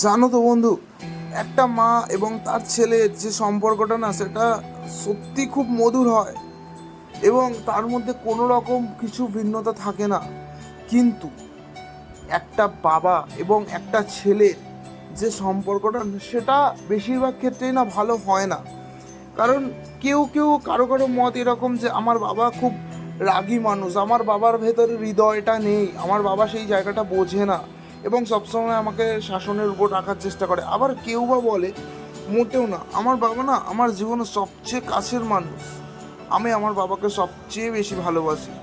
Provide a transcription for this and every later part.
জানো তো বন্ধু, একটা মা এবং তার ছেলের যে সম্পর্কটা না, সেটা সত্যি খুব মধুর হয় এবং তার মধ্যে কোনো রকম কিছু ভিন্নতা থাকে না। কিন্তু একটা বাবা এবং একটা ছেলের যে সম্পর্কটা, সেটা বেশিরভাগ ক্ষেত্রেই না ভালো হয় না। কারণ কেউ কেউ কারো কারো মত এরকম যে আমার বাবা খুব রাগী মানুষ, আমার বাবার ভেতরে হৃদয়টা নেই, আমার বাবা সেই জায়গাটা বোঝে না এবং সবসময় আমাকে শাসনের উপর রাখার চেষ্টা করে। আবার কেউ বা বলে মোটেও না, আমার বাবা না আমার জীবনের সবচেয়ে কাছের মানুষ, আমি আমার বাবাকে সবচেয়ে বেশি ভালোবাসি।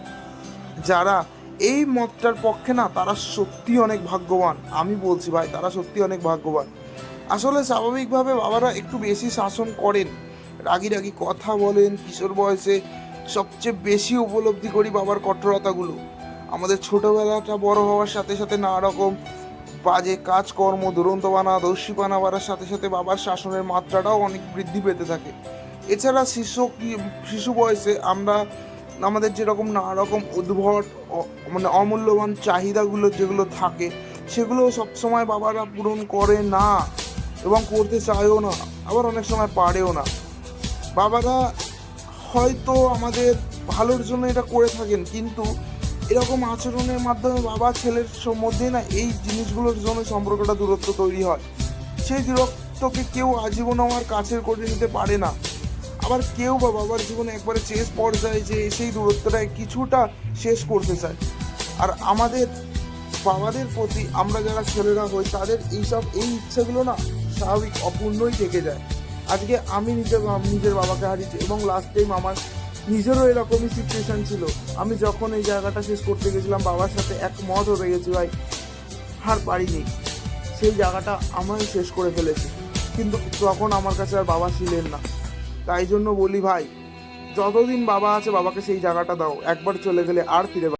যারা এই মতটার পক্ষে না, তারা সত্যি অনেক ভাগ্যবান। আমি বলছি ভাই, তারা সত্যি অনেক ভাগ্যবান। আসলে স্বাভাবিকভাবে বাবারা একটু বেশি শাসন করেন, রাগি রাগি কথা বলেন। কিশোর বয়সে সবচেয়ে বেশি উপলব্ধি করি বাবার কঠোরতাগুলো। আমাদের ছোটোবেলাটা বড় হওয়ার সাথে সাথে নানা রকম বাজে কাজকর্ম, দুরন্তপানা, দস্যিপানা বাড়ার সাথে সাথে বাবার শাসনের মাত্রাটাও অনেক বৃদ্ধি পেতে থাকে। এছাড়া শিশু বয়সে আমরা আমাদের যেরকম নানা রকম উদ্ভট মানে অমূল্যবান চাহিদাগুলো যেগুলো থাকে, সেগুলো সবসময় বাবারা পূরণ করে না এবং করতে চায়ও না, আবার অনেক সময় পারেও না। বাবারা হয়তো আমাদের ভালোর জন্য এটা করে থাকেন, কিন্তু এরকম আচরণের মাধ্যমে বাবা ছেলের মধ্যে না এই জিনিসগুলোর জন্য সম্পর্কটা দূরত্ব তৈরি হয়। সেই দূরত্বকে কেউ আজীবন আমার কাছের করে নিতে পারে না। আবার কেউ বা বাবার জীবনে একবারে শেষ পর্যায়ে যে সেই দূরত্বটায় কিছুটা শেষ করতে চায়। আর আমাদের বাবাদের প্রতি আমরা যারা ছেলেরা হই, তাদের এই ইচ্ছাগুলো না স্বাভাবিক অপূর্ণই থেকে যায়। আজকে আমি নিজের বাবাকে হারিয়েছি এবং লাস্ট টাইম আমার নিজেরও এরকমই সিচুয়েশান ছিল। আমি যখন এই জায়গাটা শেষ করতে গেছিলাম, বাবার সাথে একমত হয়ে গেছি ভাই, আর পারিনি, সেই জায়গাটা আমি শেষ করে ফেলেছি। কিন্তু তখন আমার কাছে আর বাবা ছিলেন না। তাই জন্য বলি ভাই, যতদিন বাবা আছে বাবাকে সেই জায়গাটা দাও, একবার চলে গেলে আর ফিরে